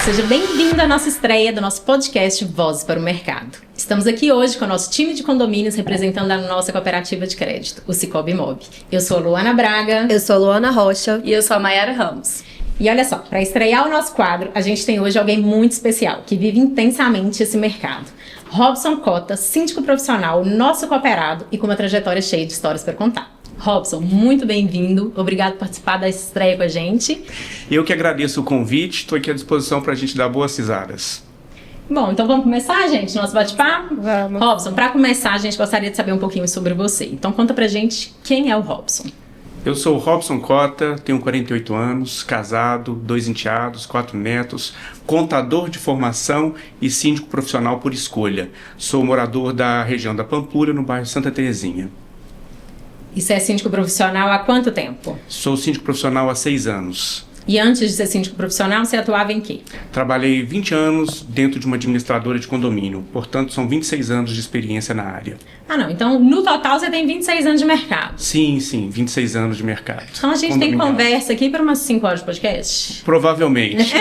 Seja bem-vindo à nossa estreia do nosso podcast Vozes para o Mercado. Estamos aqui hoje com o nosso time de condomínios representando a nossa cooperativa de crédito, o Cicobi Mob. Eu sou a Luana Braga. Eu sou a Luana Rocha. E eu sou a Mayara Ramos. E olha só, para estrear o nosso quadro, a gente tem hoje alguém muito especial, que vive intensamente esse mercado. Robson Cota, síndico profissional, nosso cooperado e com uma trajetória cheia de histórias para contar. Robson, muito bem-vindo. Obrigado por participar da estreia com a gente. Eu que agradeço o convite, estou aqui à disposição para a gente dar boas risadas. Bom, então vamos começar, gente, nosso bate-papo? Vamos. Robson, para começar, a gente gostaria de saber um pouquinho sobre você. Então conta pra gente quem é o Robson. Eu sou o Robson Cota, tenho 48 anos, casado, 2 enteados, 4 netos, contador de formação e síndico profissional por escolha. Sou morador da região da Pampulha, no bairro Santa Terezinha. E você é síndico profissional há quanto tempo? Sou síndico profissional há 6 anos. E antes de ser síndico profissional, você atuava em quê? Trabalhei 20 anos dentro de uma administradora de condomínio, portanto são 26 anos de experiência na área. Ah, não. Então, no total, você tem 26 anos de mercado. Sim, 26 anos de mercado. Então, a gente tem conversa aqui para umas 5 horas de podcast? Provavelmente.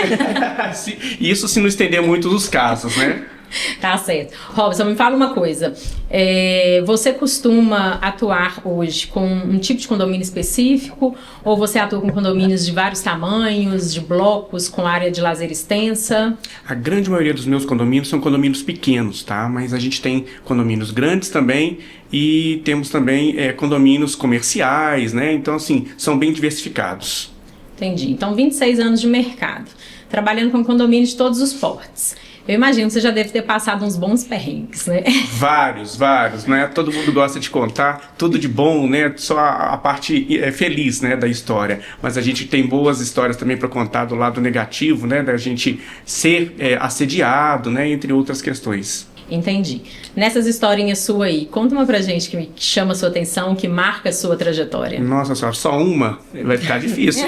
Isso se não estender muito os casos, né? Tá certo. Robson, me fala uma coisa. Você costuma atuar hoje com um tipo de condomínio específico? Ou você atua com condomínios de vários tamanhos, de blocos, com área de lazer extensa? A grande maioria dos meus condomínios são condomínios pequenos, tá? Mas a gente tem condomínios grandes também e temos também condomínios comerciais, né? Então, assim, são bem diversificados. Entendi. Então, 26 anos de mercado, trabalhando com condomínios de todos os portes. Eu imagino que você já deve ter passado uns bons perrengues, né? Vários, né? Todo mundo gosta de contar tudo de bom, né? Só a parte feliz, né, da história. Mas a gente tem boas histórias também para contar do lado negativo, né? Da gente ser assediado, né? Entre outras questões. Entendi. Nessas historinhas sua aí, conta uma pra gente que chama a sua atenção, que marca a sua trajetória. Nossa senhora, só uma? Vai ficar difícil.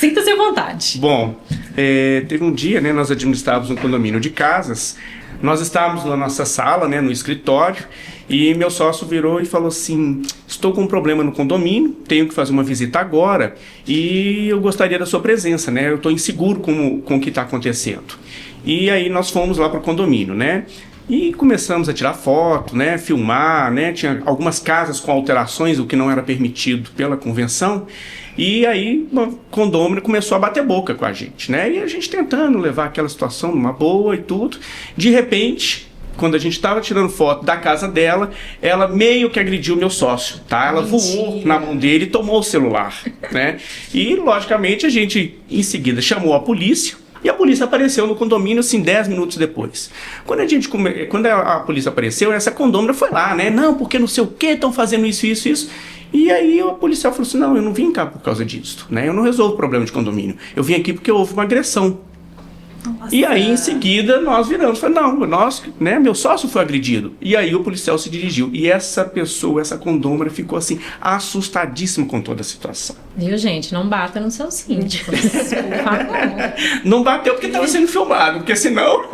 Sinta-se à vontade. Bom, teve um dia, né, nós administrávamos um condomínio de casas, nós estávamos na nossa sala, né, no escritório, e meu sócio virou e falou assim: estou com um problema no condomínio, tenho que fazer uma visita agora e eu gostaria da sua presença, né, eu estou inseguro com o que está acontecendo. E aí nós fomos lá para o condomínio, né? E começamos a tirar foto, né? Filmar, né? Tinha algumas casas com alterações, o que não era permitido pela convenção. E aí o condômino começou a bater boca com a gente, né? E a gente tentando levar aquela situação numa boa e tudo. De repente, quando a gente estava tirando foto da casa dela, ela meio que agrediu meu sócio, tá? Ela voou na mão dele e tomou o celular, né? E, logicamente, a gente, em seguida, chamou a polícia. E a polícia apareceu no condomínio, assim, 10 minutos depois. Quando a polícia apareceu, essa condômina foi lá, né? Não, porque não sei o que, estão fazendo isso. E aí o policial falou assim: não, eu não vim cá por causa disso, né? Eu não resolvo o problema de condomínio. Eu vim aqui porque houve uma agressão. Nossa. E aí, em seguida, nós viramos. Falei, né, meu sócio foi agredido. E aí o policial se dirigiu. E essa pessoa, essa condômina, ficou assim, assustadíssima com toda a situação. Viu, gente? Não bata nos seus síndicos, por favor. Não bateu porque estava sendo filmado, porque senão...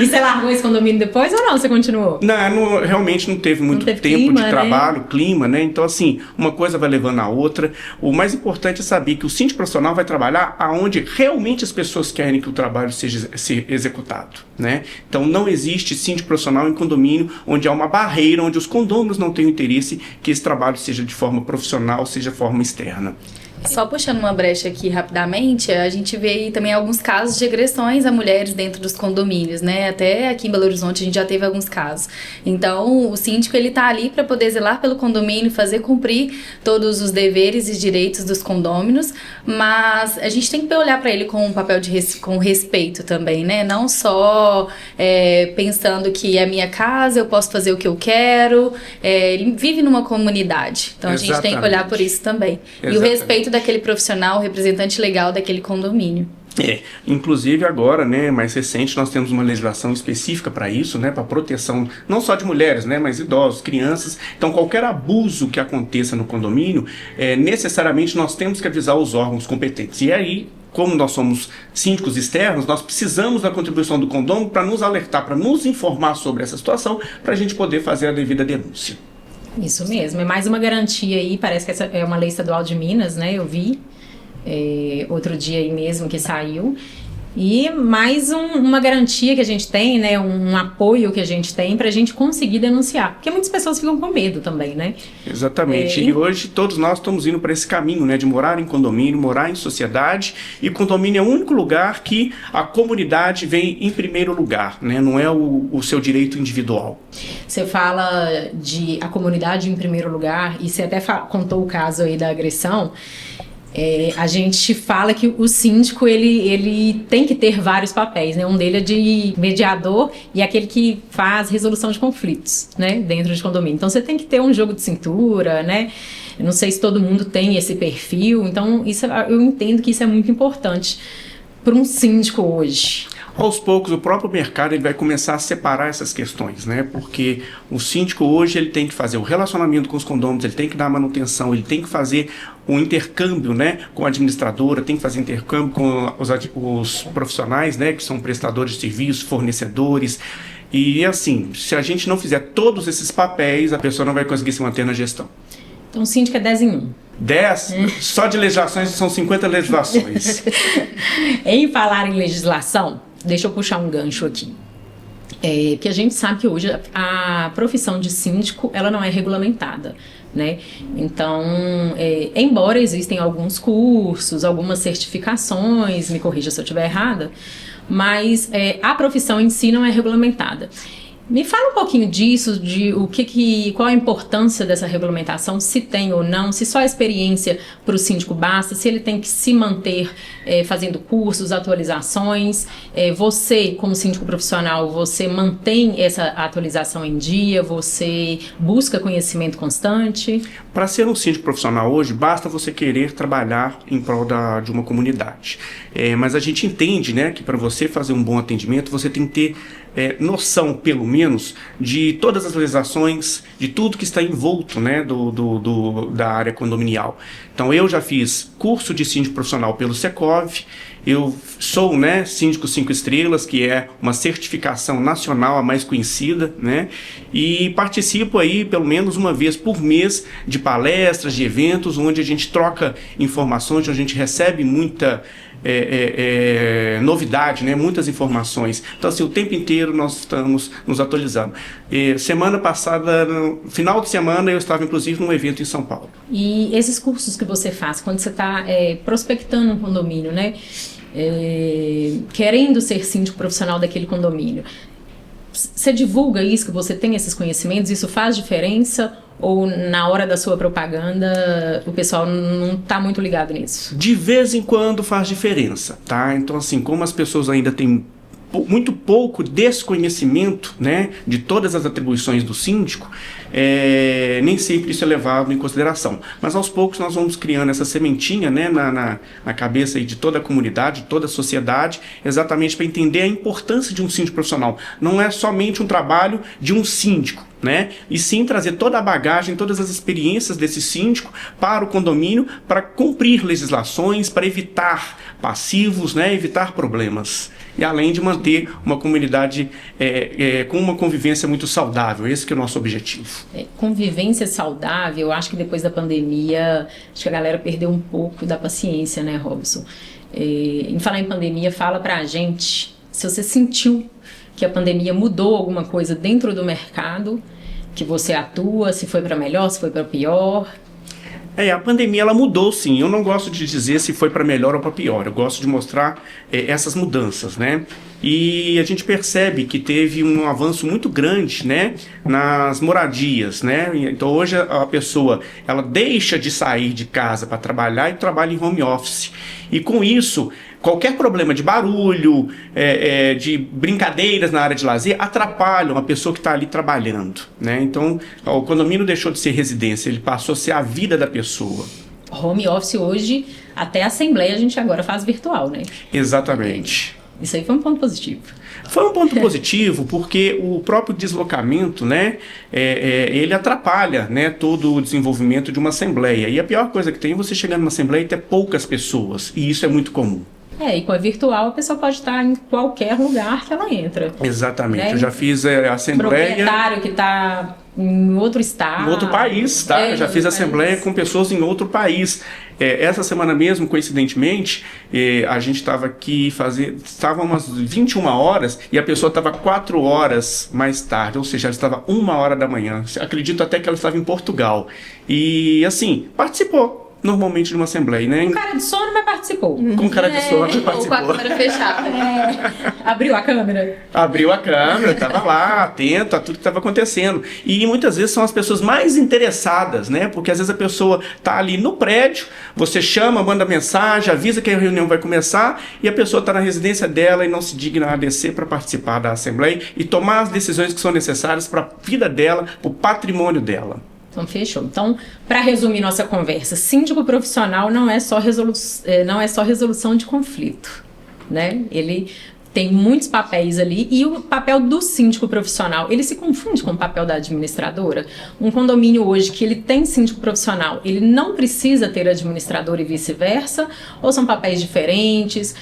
E você largou esse condomínio depois ou não? Você continuou? Não, realmente não teve muito tempo clima, de trabalho, né? Clima, né? Então, assim, uma coisa vai levando a outra. O mais importante é saber que o síndico profissional vai trabalhar aonde realmente as pessoas querem que o trabalho seja executado, né? Então, não existe síndico profissional em condomínio onde há uma barreira, onde os condôminos não têm o interesse que esse trabalho seja de forma profissional, seja de forma externa. Só puxando uma brecha aqui rapidamente, a gente vê aí também alguns casos de agressões a mulheres dentro dos condomínios, né? Até aqui em Belo Horizonte a gente já teve alguns casos. Então, o síndico, ele tá ali para poder zelar pelo condomínio, fazer cumprir todos os deveres e direitos dos condôminos, mas a gente tem que olhar para ele com um papel com respeito também, né? Não só pensando que é minha casa, eu posso fazer o que eu quero. Ele vive numa comunidade, então Exatamente. A gente tem que olhar por isso também. Exatamente. E o respeito daquele profissional, representante legal daquele condomínio. Inclusive agora, né, mais recente, nós temos uma legislação específica para isso, né, para proteção não só de mulheres, né, mas idosos, crianças. Então, qualquer abuso que aconteça no condomínio, necessariamente nós temos que avisar os órgãos competentes. E aí, como nós somos síndicos externos, nós precisamos da contribuição do condômino para nos alertar, para nos informar sobre essa situação, para a gente poder fazer a devida denúncia. Isso mesmo, é mais uma garantia aí, parece que essa é uma lei estadual de Minas, né, eu vi. outro dia aí mesmo que saiu. E mais uma garantia que a gente tem, né, um apoio que a gente tem para a gente conseguir denunciar. Porque muitas pessoas ficam com medo também, né? Exatamente. E hoje todos nós estamos indo para esse caminho, né, de morar em condomínio, morar em sociedade. E condomínio é o único lugar que a comunidade vem em primeiro lugar, né? Não é o seu direito individual. Você fala de a comunidade em primeiro lugar, e você até contou o caso aí da agressão. A gente fala que o síndico ele tem que ter vários papéis, né? Um dele é de mediador e aquele que faz resolução de conflitos, né? Dentro de condomínio. Então você tem que ter um jogo de cintura, né? Eu não sei se todo mundo tem esse perfil, então eu entendo que isso é muito importante para um síndico hoje. Aos poucos, o próprio mercado ele vai começar a separar essas questões, né? Porque o síndico hoje ele tem que fazer o relacionamento com os condôminos, ele tem que dar manutenção, ele tem que fazer um intercâmbio, né, com a administradora, tem que fazer intercâmbio com os profissionais, né, que são prestadores de serviços, fornecedores. E assim, se a gente não fizer todos esses papéis, a pessoa não vai conseguir se manter na gestão. Então o síndico é 10 em 1. 10? Só de legislações são 50 legislações. Em falar em legislação, deixa eu puxar um gancho aqui. Porque a gente sabe que hoje a profissão de síndico ela não é regulamentada, né? Então, embora existem alguns cursos, algumas certificações, me corrija se eu estiver errada, mas a profissão em si não é regulamentada. Me fala um pouquinho disso, de qual a importância dessa regulamentação, se tem ou não, se só a experiência para o síndico basta, se ele tem que se manter fazendo cursos, atualizações. Você, como síndico profissional, você mantém essa atualização em dia, você busca conhecimento constante? Para ser um síndico profissional hoje, basta você querer trabalhar em prol de uma comunidade. Mas a gente entende, né, que para você fazer um bom atendimento, você tem que ter noção, pelo menos, de todas as legislações, de tudo que está envolto, né, da área condominial. Então, eu já fiz curso de síndico profissional pelo Secov, eu sou, né, síndico 5 estrelas, que é uma certificação nacional, a mais conhecida, né, e participo aí pelo menos uma vez por mês de palestras, de eventos, onde a gente troca informações, onde a gente recebe muita novidade, né? Muitas informações. Então, assim, o tempo inteiro nós estamos nos atualizando. Semana passada, no final de semana, eu estava inclusive num evento em São Paulo. E esses cursos que você faz, quando você está prospectando um condomínio, né? Querendo ser síndico profissional daquele condomínio, você divulga isso, que você tem esses conhecimentos? Isso faz diferença? Ou na hora da sua propaganda o pessoal não está muito ligado nisso? De vez em quando faz diferença, tá? Então, assim, como as pessoas ainda têm muito pouco desconhecimento, né, de todas as atribuições do síndico, nem sempre isso é levado em consideração. Mas aos poucos nós vamos criando essa sementinha, né, na cabeça aí de toda a comunidade, de toda a sociedade, exatamente para entender a importância de um síndico profissional. Não é somente um trabalho de um síndico, né? E sim trazer toda a bagagem, todas as experiências desse síndico para o condomínio, para cumprir legislações, para evitar passivos, né? Evitar problemas. E além de manter uma comunidade com uma convivência muito saudável. Esse que é o nosso objetivo. Convivência saudável, eu acho que depois da pandemia, acho que a galera perdeu um pouco da paciência, né, Robson? Em falar em pandemia, fala pra gente se você sentiu que a pandemia mudou alguma coisa dentro do mercado, que você atua, se foi para melhor, se foi para pior. A pandemia ela mudou, sim. Eu não gosto de dizer se foi para melhor ou para pior. Eu gosto de mostrar essas mudanças, né? E a gente percebe que teve um avanço muito grande, né, nas moradias, né? Então hoje a pessoa ela deixa de sair de casa para trabalhar e trabalha em home office. E com isso, qualquer problema de barulho, de brincadeiras na área de lazer atrapalham a pessoa que está ali trabalhando, né? Então o condomínio deixou de ser residência, ele passou a ser a vida da pessoa. Home office hoje, até a assembleia a gente agora faz virtual, né? Exatamente. Isso aí foi um ponto positivo. Foi um ponto positivo porque o próprio deslocamento, né, ele atrapalha, né, todo o desenvolvimento de uma assembleia. E a pior coisa que tem é você chegar numa assembleia e ter poucas pessoas. E isso é muito comum. E com a virtual a pessoa pode estar em qualquer lugar que ela entra. Exatamente. Né? Eu já fiz a assembleia... Proprietário que está em outro estado. Em outro país, tá? Eu já fiz assembleia com pessoas em outro país. Essa semana mesmo, coincidentemente, a gente estava aqui estava umas 21 horas e a pessoa estava 4 horas mais tarde, ou seja, ela estava 1 hora da manhã. Acredito até que ela estava em Portugal. E, assim, participou normalmente de uma assembleia, né? Com cara de sono, mas participou. Com cara de sono, Ou participou. com a câmera fechada. Abriu a câmera. Abriu a câmera, estava lá, atento a tudo que estava acontecendo. E muitas vezes são as pessoas mais interessadas, né? Porque às vezes a pessoa está ali no prédio, você chama, manda mensagem, avisa que a reunião vai começar e a pessoa está na residência dela e não se digna a descer para participar da assembleia e tomar as decisões que são necessárias para a vida dela, para o patrimônio dela. Então, fechou. Então, para resumir nossa conversa, síndico profissional não é só resolução de conflito, né? Ele tem muitos papéis ali e o papel do síndico profissional, ele se confunde com o papel da administradora. Um condomínio hoje que ele tem síndico profissional, ele não precisa ter administrador e vice-versa, ou são papéis diferentes?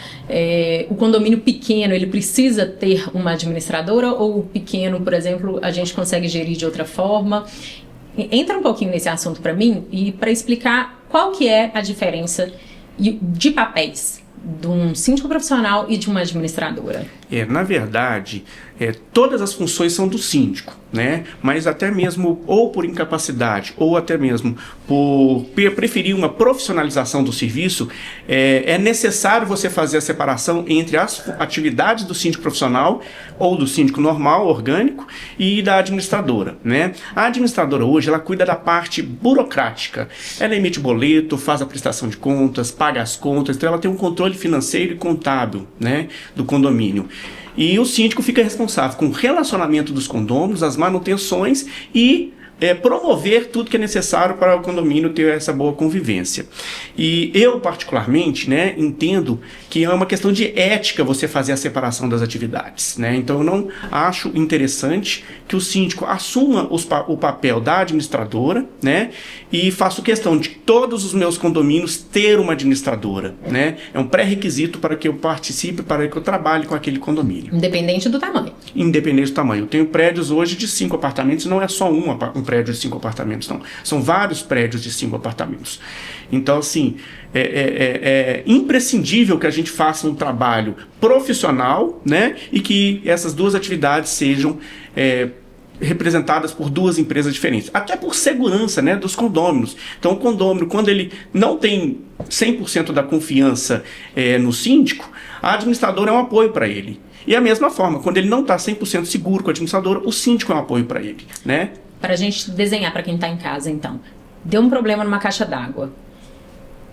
O condomínio pequeno, ele precisa ter uma administradora ou o pequeno, por exemplo, a gente consegue gerir de outra forma? Entra um pouquinho nesse assunto para mim e para explicar qual que é a diferença de papéis de um síndico profissional e de uma administradora. Na verdade, todas as funções são do síndico, né? Mas até mesmo ou por incapacidade ou até mesmo por preferir uma profissionalização do serviço, é necessário você fazer a separação entre as atividades do síndico profissional ou do síndico normal, orgânico, e da administradora, né? A administradora hoje, ela cuida da parte burocrática. Ela emite boleto, faz a prestação de contas, paga as contas, então ela tem um controle financeiro e contábil, né, do condomínio. E o síndico fica responsável com o relacionamento dos condôminos, as manutenções e promover tudo que é necessário para o condomínio ter essa boa convivência. E eu, particularmente, né, entendo que é uma questão de ética você fazer a separação das atividades, né? Então eu não acho interessante que o síndico assuma o papel da administradora, né? E faço questão de todos os meus condomínios ter uma administradora, né? É um pré-requisito para que eu participe, para que eu trabalhe com aquele condomínio. Independente do tamanho. Independente do tamanho. Eu tenho prédios hoje de 5 apartamentos, não é só um prédio de 5 apartamentos, não. São vários prédios de 5 apartamentos. Então, assim, é imprescindível que a gente faça um trabalho profissional, né? E que essas duas atividades sejam representadas por duas empresas diferentes. Até por segurança, né, dos condôminos. Então, o condômino, quando ele não tem 100% da confiança no síndico, a administradora é um apoio para ele. E a mesma forma, quando ele não está 100% seguro com a administradora, o síndico é um apoio para ele, né? Para a gente desenhar para quem está em casa, então. Deu um problema numa caixa d'água.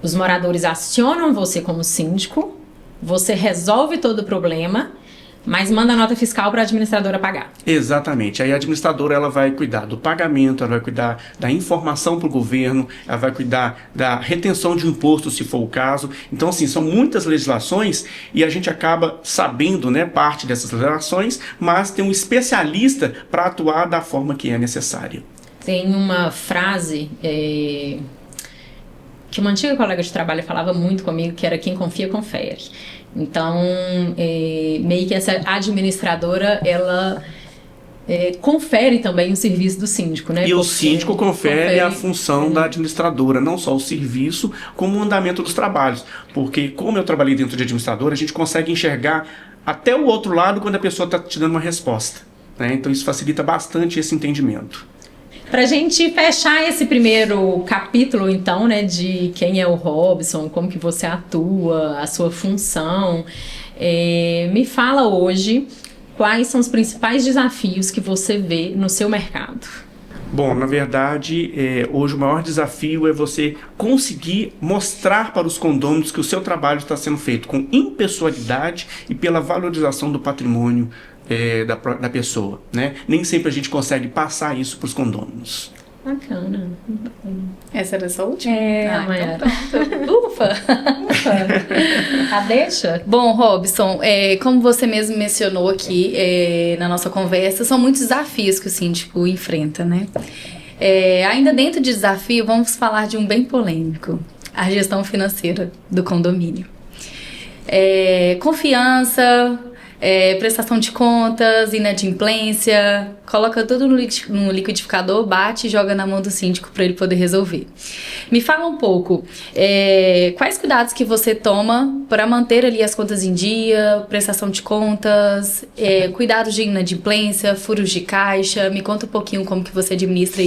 Os moradores acionam você como síndico, você resolve todo o problema, mas manda a nota fiscal para a administradora pagar. Exatamente. Aí a administradora, ela vai cuidar do pagamento, ela vai cuidar da informação para o governo, ela vai cuidar da retenção de imposto, se for o caso. Então, assim, são muitas legislações e a gente acaba sabendo, né, parte dessas legislações, mas tem um especialista para atuar da forma que é necessária. Tem uma frase que uma antiga colega de trabalho falava muito comigo, que era: quem confia, confere. Então, meio que essa administradora, ela confere também o serviço do síndico, né? E o síndico confere a função da administradora, não só o serviço, como o andamento dos trabalhos. Porque, como eu trabalhei dentro de administradora, a gente consegue enxergar até o outro lado quando a pessoa está te dando uma resposta, né? Então, isso facilita bastante esse entendimento. Pra gente fechar esse primeiro capítulo, então, né, de quem é o Robson, como que você atua, a sua função, me fala hoje quais são os principais desafios que você vê no seu mercado. Bom, na verdade, hoje o maior desafio é você conseguir mostrar para os condôminos que o seu trabalho está sendo feito com impessoalidade e pela valorização do patrimônio da pessoa, né? Nem sempre a gente consegue passar isso para os condôminos. Bacana. Essa era a sua última? Amanhã. Então pronto. Ufa! A deixa? Bom, Robson, como você mesmo mencionou aqui na nossa conversa, são muitos desafios que o síndico enfrenta, né? Ainda dentro de desafio, vamos falar de um bem polêmico: a gestão financeira do condomínio. Confiança, prestação de contas, inadimplência, coloca tudo no liquidificador, bate e joga na mão do síndico para ele poder resolver. Me fala um pouco, quais cuidados que você toma para manter ali as contas em dia, prestação de contas, cuidados de inadimplência, furos de caixa? Me conta um pouquinho como que você administra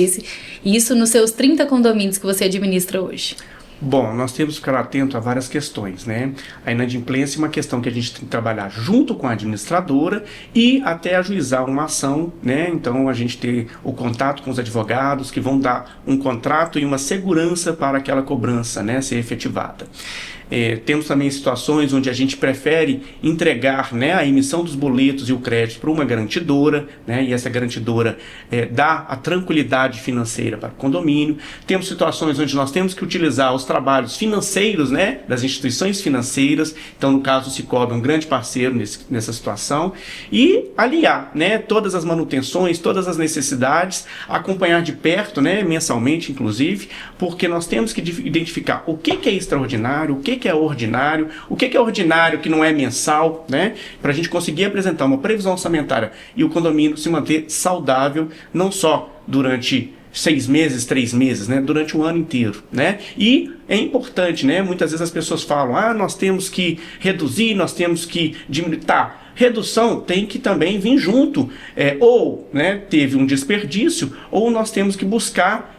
isso nos seus 30 condomínios que você administra hoje. Bom, nós temos que ficar atento a várias questões, né? A inadimplência é uma questão que a gente tem que trabalhar junto com a administradora e até ajuizar uma ação, né? Então, a gente ter o contato com os advogados que vão dar um contrato e uma segurança para aquela cobrança, né, ser efetivada. Temos também situações onde a gente prefere entregar, né, a emissão dos boletos e o crédito para uma garantidora, né, e essa garantidora dá a tranquilidade financeira para o condomínio. Temos situações onde nós temos que utilizar os trabalhos financeiros, né, das instituições financeiras. Então, no caso, o Cicobi é um grande parceiro nessa situação. E aliar, né, todas as manutenções, todas as necessidades, acompanhar de perto, né, mensalmente, inclusive, porque nós temos que identificar o que é extraordinário, o que é ordinário, o que é ordinário que não é mensal, né? Para a gente conseguir apresentar uma previsão orçamentária e o condomínio se manter saudável, não só durante 6 meses, 3 meses, né? Durante um ano inteiro, né? E é importante, né? Muitas vezes as pessoas falam, nós temos que reduzir, nós temos que diminuir. Tá, redução tem que também vir junto. Ou, né, teve um desperdício, ou nós temos que buscar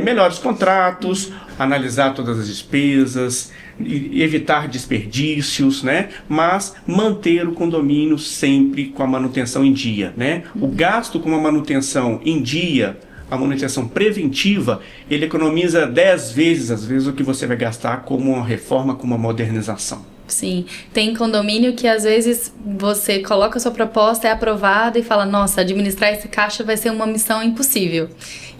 melhores contratos, analisar todas as despesas, evitar desperdícios, né? Mas manter o condomínio sempre com a manutenção em dia, né? O gasto com a manutenção em dia, a manutenção preventiva, ele economiza 10 vezes, às vezes, o que você vai gastar com uma reforma, com uma modernização. Sim, tem condomínio que às vezes você coloca a sua proposta, é aprovada e fala, nossa, administrar esse caixa vai ser uma missão impossível.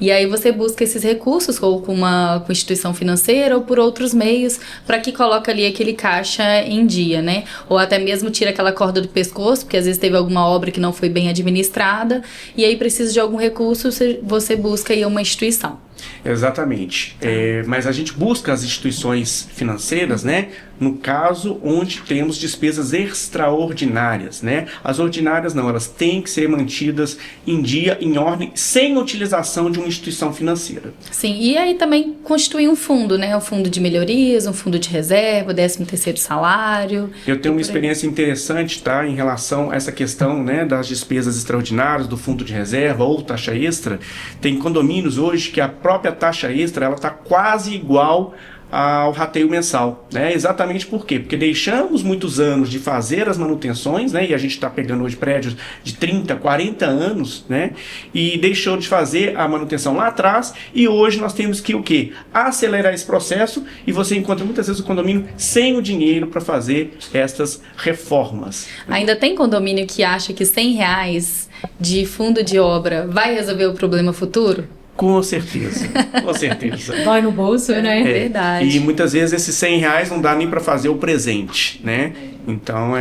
E aí você busca esses recursos, ou com uma instituição financeira, ou por outros meios, para que coloque ali aquele caixa em dia, né? Ou até mesmo tira aquela corda do pescoço, porque às vezes teve alguma obra que não foi bem administrada, e aí precisa de algum recurso, você busca aí uma instituição. Exatamente. Mas a gente busca as instituições financeiras, né? No caso onde temos despesas extraordinárias, né? As ordinárias não, elas têm que ser mantidas em dia, em ordem, sem utilização de uma instituição financeira. Sim, e aí também constitui um fundo, né? Um fundo de melhorias, um fundo de reserva, 13º salário. Eu tenho uma experiência interessante, tá? Em relação a essa questão, né, das despesas extraordinárias, do fundo de reserva ou taxa extra. Tem condomínios hoje que a própria taxa extra, ela está quase igual ao rateio mensal, né? Exatamente por quê? Porque deixamos muitos anos de fazer as manutenções, né? E a gente está pegando hoje prédios de 30, 40 anos, né? E deixou de fazer a manutenção lá atrás, e hoje nós temos que o quê? Acelerar esse processo, e você encontra muitas vezes o condomínio sem o dinheiro para fazer estas reformas. Ainda tem condomínio que acha que R$100 de fundo de obra vai resolver o problema futuro? Com certeza, com certeza. Dói no bolso, né? É verdade. E muitas vezes esses R$100 não dá nem para fazer o presente, né? Então,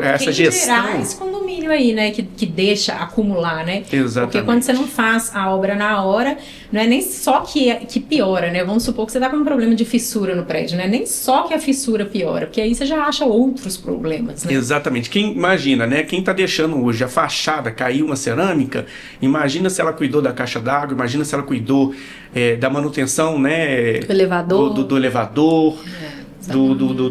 essa gestão... esse condomínio aí, né? Que deixa acumular, né? Exatamente. Porque quando você não faz a obra na hora, não é nem só que piora, né? Vamos supor que você tá com um problema de fissura no prédio, né? Nem só que a fissura piora, porque aí você já acha outros problemas, né? Exatamente. Quem imagina, né? Quem tá deixando hoje a fachada cair uma cerâmica, imagina se ela cuidou da caixa d'água, imagina se ela cuidou da manutenção, né? Do elevador. Do elevador.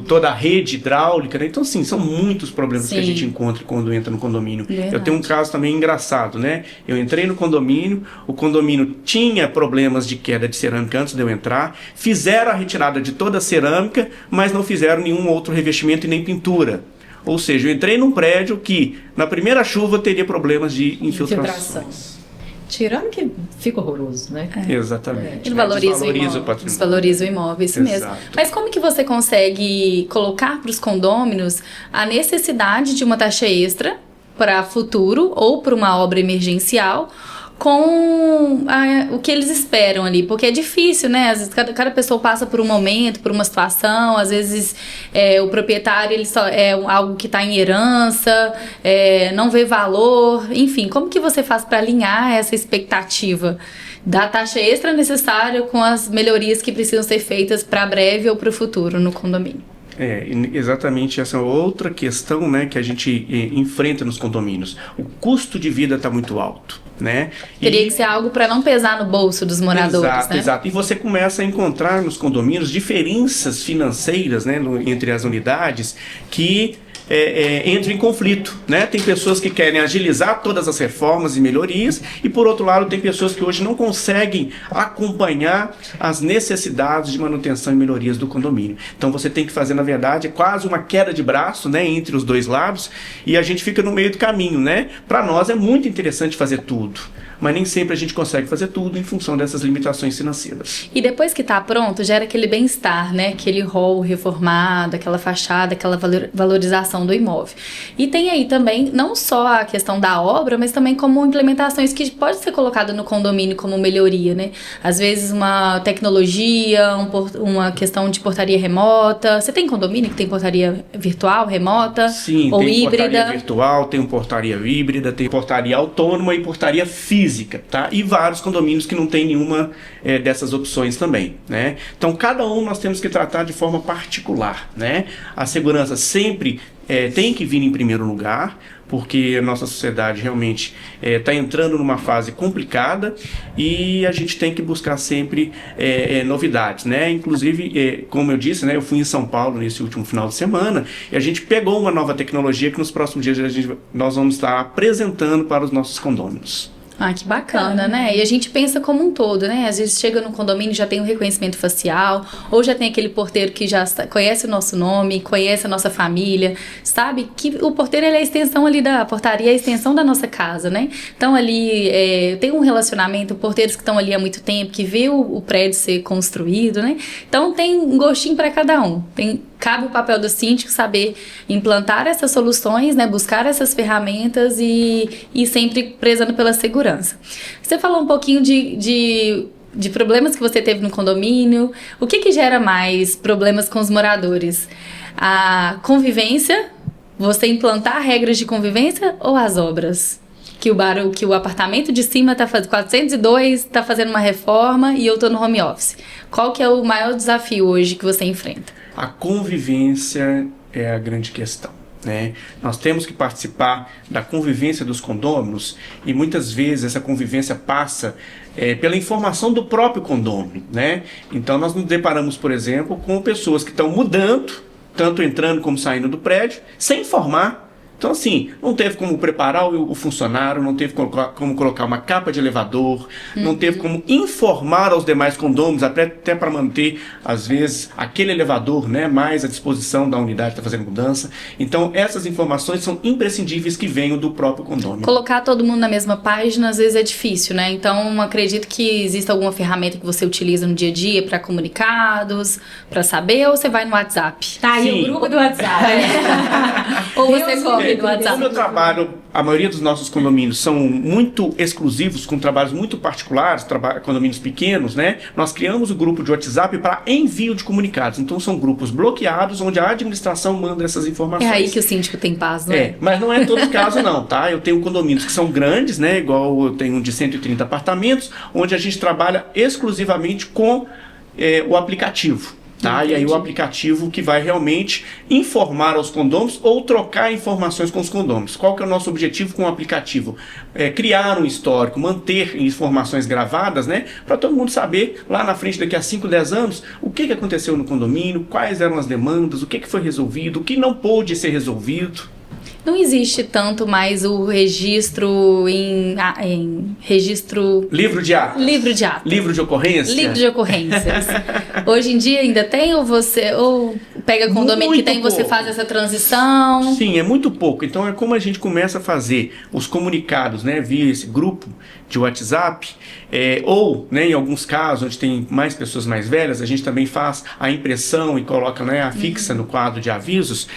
Toda a rede hidráulica, né? Então, assim, são muitos problemas que a gente encontra quando entra no condomínio. Verdade. Eu tenho um caso também engraçado, né? Eu entrei no condomínio, o condomínio tinha problemas de queda de cerâmica antes de eu entrar, fizeram a retirada de toda a cerâmica, mas não fizeram nenhum outro revestimento e nem pintura. Ou seja, eu entrei num prédio que, na primeira chuva, teria problemas de infiltrações. Tirando que fica horroroso, né? Exatamente. Desvaloriza o imóvel, isso Exato. mesmo. Mas como que você consegue colocar para os condôminos a necessidade de uma taxa extra para futuro ou para uma obra emergencial com o que eles esperam ali? Porque é difícil, né? Às vezes cada pessoa passa por um momento, por uma situação, às vezes o proprietário ele só é algo que está em herança, não vê valor, enfim, como que você faz para alinhar essa expectativa da taxa extra necessária com as melhorias que precisam ser feitas para breve ou para o futuro no condomínio? Exatamente essa outra questão, né, que a gente enfrenta nos condomínios. O custo de vida está muito alto, né? Teria que ser algo para não pesar no bolso dos moradores, exato, né? Exato. E você começa a encontrar nos condomínios diferenças financeiras, né, entre as unidades que entram em conflito, né? Tem pessoas que querem agilizar todas as reformas e melhorias e, por outro lado, tem pessoas que hoje não conseguem acompanhar as necessidades de manutenção e melhorias do condomínio. Então você tem que fazer, na verdade, quase uma queda de braço, né, entre os dois lados, e a gente fica no meio do caminho, né? Para nós é muito interessante fazer tudo, mas nem sempre a gente consegue fazer tudo em função dessas limitações financeiras. E depois que está pronto, gera aquele bem-estar, né? Aquele hall reformado, aquela fachada, aquela valorização do imóvel. E tem aí também, não só a questão da obra, mas também como implementações que pode ser colocada no condomínio como melhoria, né? Às vezes uma tecnologia, uma questão de portaria remota. Você tem condomínio que tem portaria virtual, remota? Sim, ou tem híbrida? Portaria virtual, tem portaria híbrida, tem portaria autônoma e portaria física, tá? E vários condomínios que não tem nenhuma dessas opções também, né? Então, cada um nós temos que tratar de forma particular, né? A segurança sempre tem que vir em primeiro lugar, porque a nossa sociedade realmente está entrando numa fase complicada e a gente tem que buscar sempre novidades, né? Inclusive, como eu disse, né, eu fui em São Paulo nesse último final de semana e a gente pegou uma nova tecnologia que nos próximos dias nós vamos estar apresentando para os nossos condôminos. Ah, que bacana, né? E a gente pensa como um todo, né? Às vezes chega no condomínio e já tem um reconhecimento facial, ou já tem aquele porteiro que já conhece o nosso nome, conhece a nossa família, sabe? Que o porteiro ele é a extensão ali da portaria, é a extensão da nossa casa, né? Então ali tem um relacionamento, porteiros que estão ali há muito tempo, que vê o prédio ser construído, né? Então tem um gostinho para cada um. Cabe o papel do síndico saber implantar essas soluções, né, buscar essas ferramentas e sempre prezando pela segurança. Você falou um pouquinho de problemas que você teve no condomínio. O que gera mais problemas com os moradores? A convivência? Você implantar regras de convivência ou as obras? Que o apartamento de cima está fazendo 402, está fazendo uma reforma e eu estou no home office. Qual que é o maior desafio hoje que você enfrenta? A convivência é a grande questão, né? Nós temos que participar da convivência dos condôminos e muitas vezes essa convivência passa pela informação do próprio condômino, né? Então nós nos deparamos, por exemplo, com pessoas que estão mudando, tanto entrando como saindo do prédio, sem informar. Então, assim, não teve como preparar o funcionário, não teve como colocar uma capa de elevador, não teve como informar aos demais condôminos, até para manter, às vezes, aquele elevador, né, mais à disposição da unidade que está fazendo mudança. Então, essas informações são imprescindíveis que venham do próprio condômino. Colocar todo mundo na mesma página, às vezes, é difícil, né? Então, acredito que exista alguma ferramenta que você utiliza no dia a dia para comunicados, para saber, ou você vai no WhatsApp? Tá aí o grupo do WhatsApp. Ou você corre do WhatsApp? Como eu trabalho, a maioria dos nossos condomínios são muito exclusivos, com trabalhos muito particulares, condomínios pequenos, né? Nós criamos o grupo de WhatsApp para envio de comunicados. Então são grupos bloqueados, onde a administração manda essas informações. É aí que o síndico tem paz, não é? Mas não é todo caso não, tá? Eu tenho condomínios que são grandes, né? Igual eu tenho um de 130 apartamentos, onde a gente trabalha exclusivamente com o aplicativo. Tá? E aí o aplicativo que vai realmente informar aos condôminos ou trocar informações com os condôminos. Qual que é o nosso objetivo com o aplicativo? Criar um histórico, manter informações gravadas, né? Para todo mundo saber lá na frente, daqui a 5, 10 anos, o que aconteceu no condomínio, quais eram as demandas, o que foi resolvido, o que não pôde ser resolvido. Não existe tanto mais o registro em registro... Livro de atas. Livro de atas. Livro de ocorrências. Livro de ocorrências. Hoje em dia ainda tem ou pega condomínio muito que tem, pouco. você faz essa transição? Sim, é muito pouco. Então é como a gente começa a fazer os comunicados, né, via esse grupo de WhatsApp, ou, né, em alguns casos, onde tem mais pessoas mais velhas, a gente também faz a impressão e coloca, né, afixa no quadro de avisos,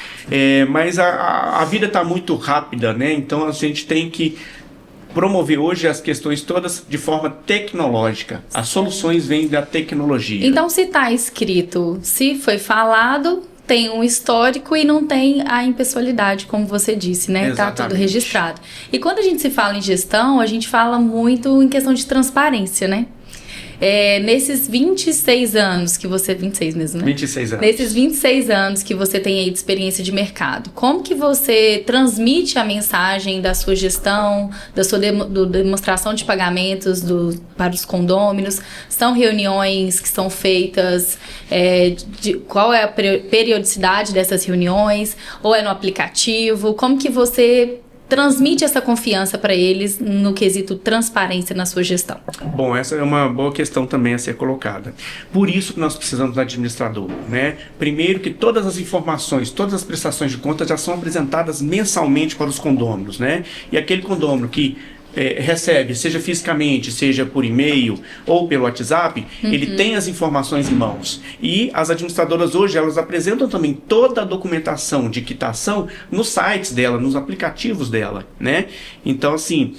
mas a vida está muito rápida, né, então a gente tem que promover hoje as questões todas de forma tecnológica. As soluções vêm da tecnologia. Então, se está escrito, se foi falado, tem um histórico e não tem a impessoalidade, como você disse, né? Está tudo registrado. E quando a gente se fala em gestão, a gente fala muito em questão de transparência, né? Nesses 26 anos que você... 26 mesmo, né? 26 anos. Nesses 26 anos que você tem aí de experiência de mercado, como que você transmite a mensagem da sua gestão, da sua demonstração de pagamentos para os condôminos? São reuniões que são feitas, qual é a periodicidade dessas reuniões? Ou é no aplicativo? Como que você transmite essa confiança para eles no quesito transparência na sua gestão? Bom, essa é uma boa questão também a ser colocada. Por isso que nós precisamos do administrador, né? Primeiro que todas as informações, todas as prestações de contas já são apresentadas mensalmente para os condôminos, né? E aquele condômino que recebe, seja fisicamente, seja por e-mail ou pelo WhatsApp, ele tem as informações em mãos. E as administradoras hoje, elas apresentam também toda a documentação de quitação nos sites dela, nos aplicativos dela, né? Então, assim,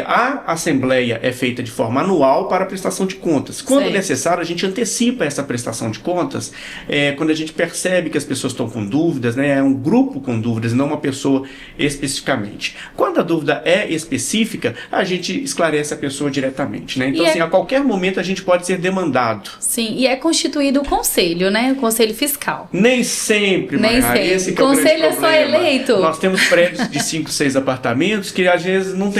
a assembleia é feita de forma anual para a prestação de contas. Quando necessário, a gente antecipa essa prestação de contas, quando a gente percebe que as pessoas estão com dúvidas, né? É um grupo com dúvidas, não uma pessoa especificamente. Quando a dúvida é específica, a gente esclarece a pessoa diretamente, né? Então, assim, a qualquer momento a gente pode ser demandado. Sim, e é constituído o conselho, né? O conselho fiscal. Nem sempre, Mayara. Esse que conselho é o grande problema. Só eleito. Nós temos prédios de 5, 6 apartamentos que às vezes não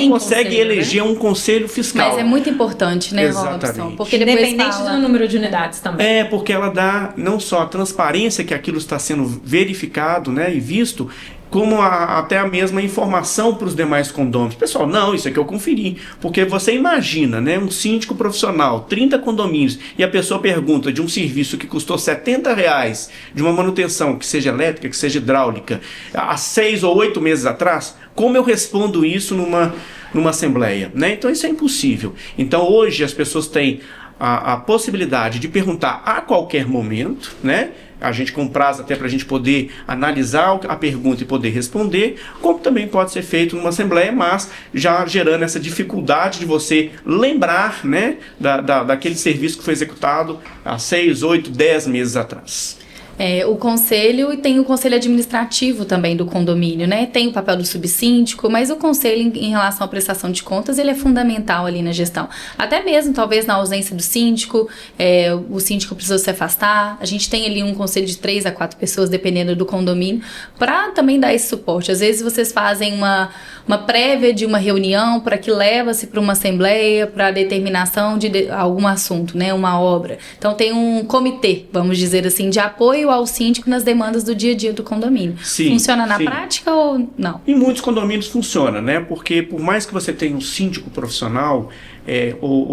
consegue eleger, né, um conselho fiscal. Mas é muito importante, né, Robson? Porque independente do número de unidades também. Porque ela dá não só a transparência que aquilo está sendo verificado, né, e visto, como até a mesma informação para os demais condôminos. Pessoal, não, isso aqui eu conferi. Porque você imagina, né, um síndico profissional, 30 condomínios, e a pessoa pergunta de um serviço que custou R$70, de uma manutenção, que seja elétrica, que seja hidráulica, há 6 ou 8 meses atrás, como eu respondo isso numa assembleia, né? Então isso é impossível. Então hoje as pessoas têm a possibilidade de perguntar a qualquer momento, né? A gente com prazo até para a gente poder analisar a pergunta e poder responder, como também pode ser feito numa assembleia, mas já gerando essa dificuldade de você lembrar, né, daquele serviço que foi executado há 6, 8, 10 meses atrás. O conselho, e tem o conselho administrativo também do condomínio, né? Tem o papel do subsíndico, mas o conselho em relação à prestação de contas, ele é fundamental ali na gestão. Até mesmo, talvez, na ausência do síndico, o síndico precisa se afastar. A gente tem ali um conselho de 3 a 4 pessoas, dependendo do condomínio, para também dar esse suporte. Às vezes vocês fazem uma prévia de uma reunião para que leva-se para uma assembleia, para a determinação de algum assunto, né? Uma obra. Então tem um comitê, vamos dizer assim, de apoio ao síndico nas demandas do dia a dia do condomínio. Sim, funciona na prática ou não? Em muitos condomínios funciona, né? Porque por mais que você tenha um síndico profissional,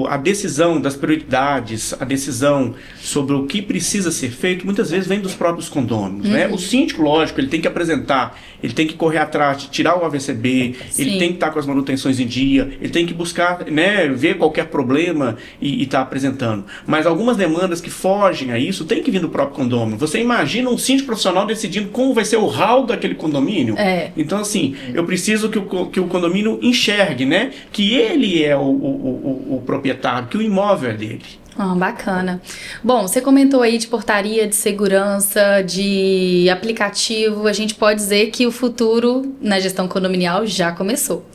a decisão das prioridades, a decisão sobre o que precisa ser feito, muitas vezes vem dos próprios condôminos, né? O síndico, lógico, ele tem que apresentar, ele tem que correr atrás de tirar o AVCB, ele tem que estar com as manutenções em dia, ele tem que buscar, né, ver qualquer problema e estar apresentando. Mas algumas demandas que fogem a isso tem que vir do próprio condomínio. Você imagina um síndico profissional decidindo como vai ser o hall daquele condomínio? Então, assim, eu preciso que o condomínio enxergue, né, que ele é o proprietário, que o imóvel é dele. Bacana. Bom, você comentou aí de portaria, de segurança, de aplicativo. A gente pode dizer que o futuro na gestão condominial já começou.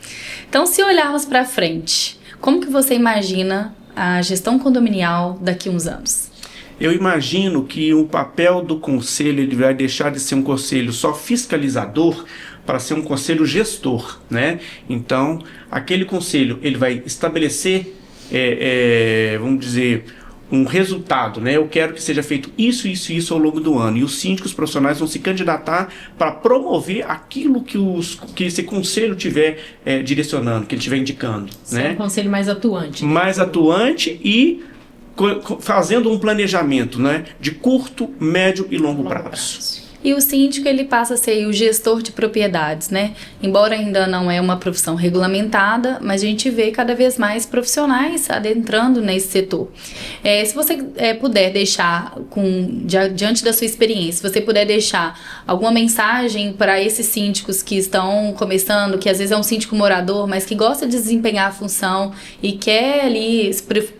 Então, se olharmos para frente, como que você imagina a gestão condominial daqui a uns anos? Eu imagino que o papel do conselho, ele vai deixar de ser um conselho só fiscalizador para ser um conselho gestor, né? Então, aquele conselho, ele vai estabelecer, vamos dizer, um resultado, né? Eu quero que seja feito isso, isso e isso ao longo do ano. E os síndicos profissionais vão se candidatar para promover aquilo que esse conselho estiver direcionando, que ele estiver indicando, né? Um conselho mais atuante. Mais atuante e fazendo um planejamento, né, de curto, médio e longo prazo. E o síndico, ele passa a ser o gestor de propriedades, né? Embora ainda não é uma profissão regulamentada, mas a gente vê cada vez mais profissionais adentrando nesse setor. Se você puder deixar, diante da sua experiência, se você puder deixar alguma mensagem para esses síndicos que estão começando, que às vezes é um síndico morador, mas que gosta de desempenhar a função e quer ali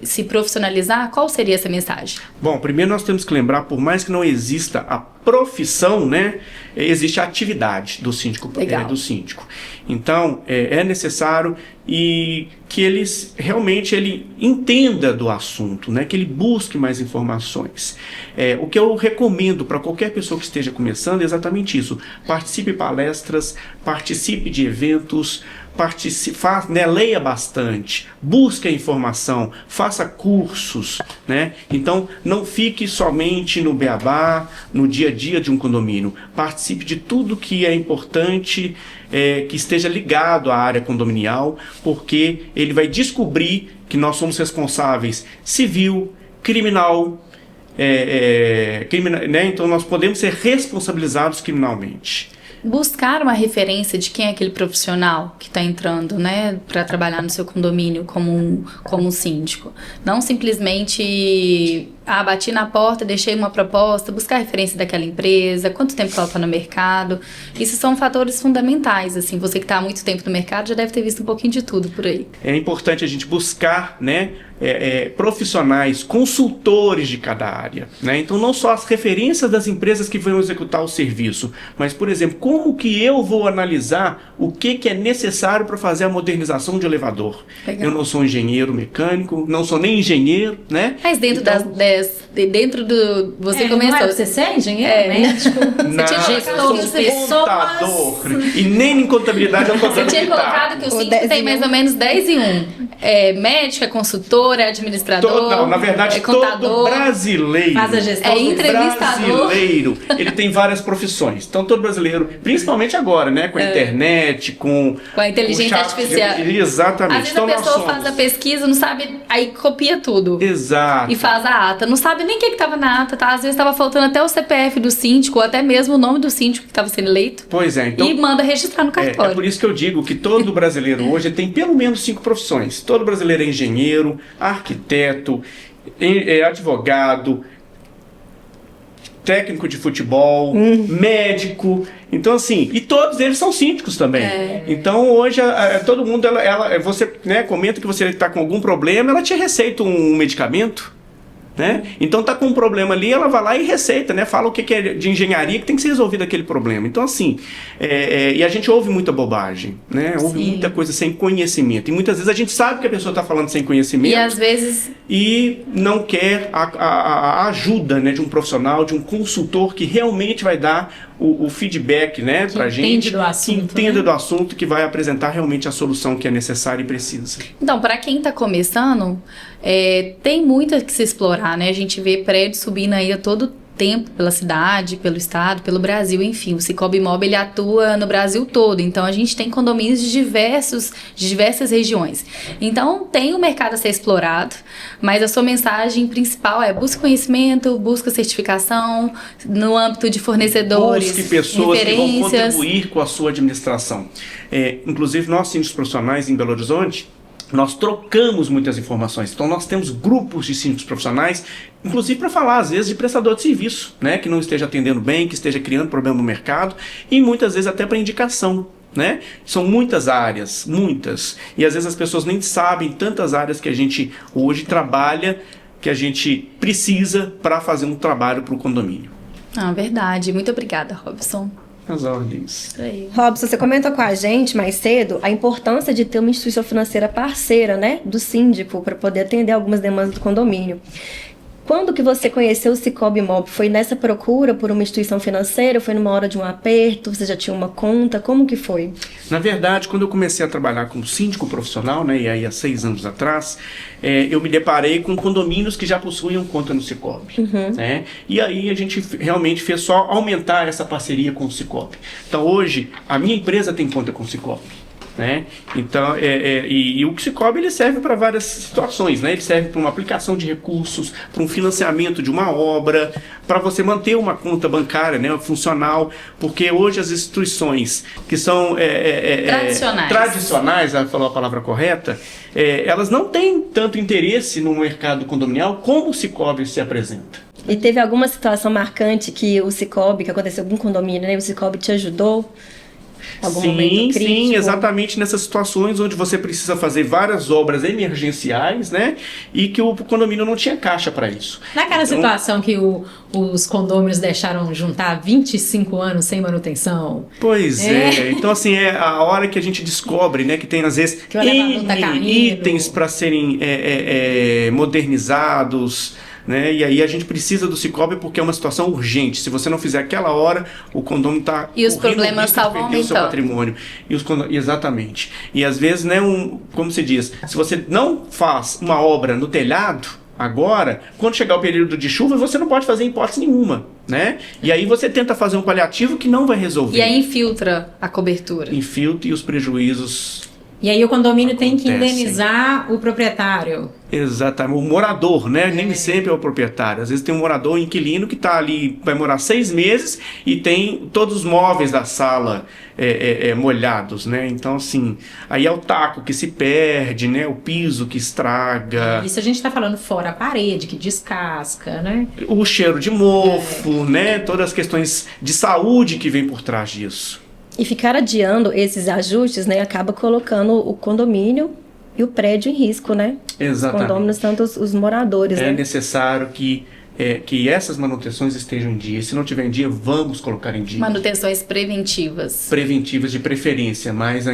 se profissionalizar, qual seria essa mensagem? Bom, primeiro nós temos que lembrar, por mais que não exista profissão, né, existe a atividade do síndico. Do síndico. Então, é necessário que ele entenda do assunto, né, que ele busque mais informações. O que eu recomendo para qualquer pessoa que esteja começando é exatamente isso. Participe de palestras, participe de eventos, leia bastante, busque a informação, faça cursos, né? Então, não fique somente no beabá, no dia a dia de um condomínio. Participe de tudo que é importante, que esteja ligado à área condominial, porque ele vai descobrir que nós somos responsáveis civil, criminal, né? Então nós podemos ser responsabilizados criminalmente. Buscar uma referência de quem é aquele profissional que está entrando, né, para trabalhar no seu condomínio como um síndico. Não simplesmente, bati na porta, deixei uma proposta, buscar a referência daquela empresa, quanto tempo ela está no mercado. Isso são fatores fundamentais, assim, você que está há muito tempo no mercado já deve ter visto um pouquinho de tudo por aí. É importante a gente buscar, né, profissionais, consultores de cada área, né? Então não só as referências das empresas que vão executar o serviço, mas, por exemplo, como que eu vou analisar o que é necessário para fazer a modernização de elevador. Legal. Eu não sou engenheiro mecânico, não sou nem engenheiro, né? Mas dentro você começou. Não era você é engenheiro, médico? Você tinha gestor de pessoas. Contador. E nem em contabilidade eu Você tinha colocado que o síndico tem mais ou menos 10 em 1. Médico, administrador, não, na verdade, contador, todo brasileiro, faz a gestão, entrevistador. Brasileiro, ele tem várias profissões. Então, todo brasileiro, principalmente agora, né, com a internet, com a inteligência artificial. Exatamente. Às vezes a pessoa faz a pesquisa, não sabe, aí copia tudo. Exato. E faz a ata. Não sabe nem o que estava na ata, tá? Às vezes estava faltando até o CPF do síndico, ou até mesmo o nome do síndico que estava sendo eleito. Pois é. Então, e manda registrar no cartório. É por isso que eu digo que todo brasileiro hoje tem pelo menos 5 profissões. Todo brasileiro é engenheiro, arquiteto, advogado, técnico de futebol, médico. Então, assim, e todos eles são síndicos também. Então, hoje, todo mundo, você, né, comenta que você está com algum problema, ela te receita um medicamento, né? Então tá com um problema ali, ela vai lá e receita, né? Fala o que é de engenharia que tem que ser resolvido aquele problema. Então, assim, e a gente ouve muita bobagem, né? Ouve muita coisa sem conhecimento. E muitas vezes a gente sabe que a pessoa está falando sem conhecimento. E às vezes... E não quer a ajuda, né, de um profissional, de um consultor que realmente vai dar o feedback, né, pra gente. Que entenda do assunto, que vai apresentar realmente a solução que é necessária e precisa. Então, para quem está começando, tem muito a que se explorar, né? A gente vê prédios subindo aí a todo tempo pela cidade, pelo estado, pelo Brasil, enfim. O Cicobi Mob, ele atua no Brasil todo, então a gente tem condomínios de diversas regiões. Então tem um mercado a ser explorado, mas a sua mensagem principal é busca conhecimento, busca certificação no âmbito de fornecedores, busque pessoas que vão contribuir com a sua administração. Inclusive nós, síndicos profissionais em Belo Horizonte, nós trocamos muitas informações. Então nós temos grupos de síndicos profissionais, inclusive para falar às vezes de prestador de serviço, né, que não esteja atendendo bem, que esteja criando problema no mercado, e muitas vezes até para indicação, né? São muitas áreas, muitas. E às vezes as pessoas nem sabem tantas áreas que a gente hoje trabalha, que a gente precisa para fazer um trabalho para o condomínio. Verdade. Muito obrigada, Robson. As ordens. Robson, você comentou com a gente mais cedo a importância de ter uma instituição financeira parceira, né, do síndico, para poder atender algumas demandas do condomínio. Quando que você conheceu o Cicobi Mob? Foi nessa procura por uma instituição financeira? Foi numa hora de um aperto? Você já tinha uma conta? Como que foi? Na verdade, quando eu comecei a trabalhar como síndico profissional, né, e aí há 6 anos atrás, eu me deparei com condomínios que já possuíam conta no Cicobi. Né? E aí a gente realmente fez só aumentar essa parceria com o Cicobi. Então hoje, a minha empresa tem conta com o Cicobi. Né? Então, e o Cicobi, ele serve para várias situações, né? Ele serve para uma aplicação de recursos, para um financiamento de uma obra, para você manter uma conta bancária, né, funcional, porque hoje as instituições que são tradicionais, ela falou a palavra correta, elas não têm tanto interesse no mercado condominial como o Cicobi se apresenta. E teve alguma situação marcante que o Cicobi, que aconteceu em algum condomínio, né, o Cicobi te ajudou? Algum momento crítico. Sim, exatamente nessas situações onde você precisa fazer várias obras emergenciais, né? E que o condomínio não tinha caixa para isso. Naquela situação que os condôminos deixaram juntar 25 anos sem manutenção. Pois é. Então, assim, é a hora que a gente descobre, né, que tem, às vezes, Que o elevador tá caindo. itens para serem modernizados, né? E aí a gente precisa do Cicobi porque é uma situação urgente. Se você não fizer aquela hora, o condomínio está E os problemas estavam perder o seu aumentando. patrimônio. Exatamente. E às vezes, né, como se diz, se você não faz uma obra no telhado agora, quando chegar o período de chuva, você não pode fazer hipótese nenhuma, né? E aí você tenta fazer um paliativo que não vai resolver. E aí infiltra a cobertura. Infiltra e os prejuízos. E aí o condomínio tem que Acontecem. indenizar o proprietário. Exatamente, o morador, né? Nem sempre é o proprietário. Às vezes tem um morador, um inquilino que está ali, vai morar 6 meses e tem todos os móveis da sala molhados, né? Então, assim, aí é o taco que se perde, né? O piso que estraga, Isso a gente tá falando fora a parede, que descasca, né? o cheiro de mofo, né? Todas as questões de saúde que vem por trás disso. E ficar adiando esses ajustes, né, acaba colocando o condomínio e o prédio em risco, né? Exatamente. Os condôminos, tanto os moradores, É né? necessário que essas manutenções estejam em dia. Se não tiver em dia, vamos colocar em dia. Manutenções preventivas. Preventivas de preferência, mas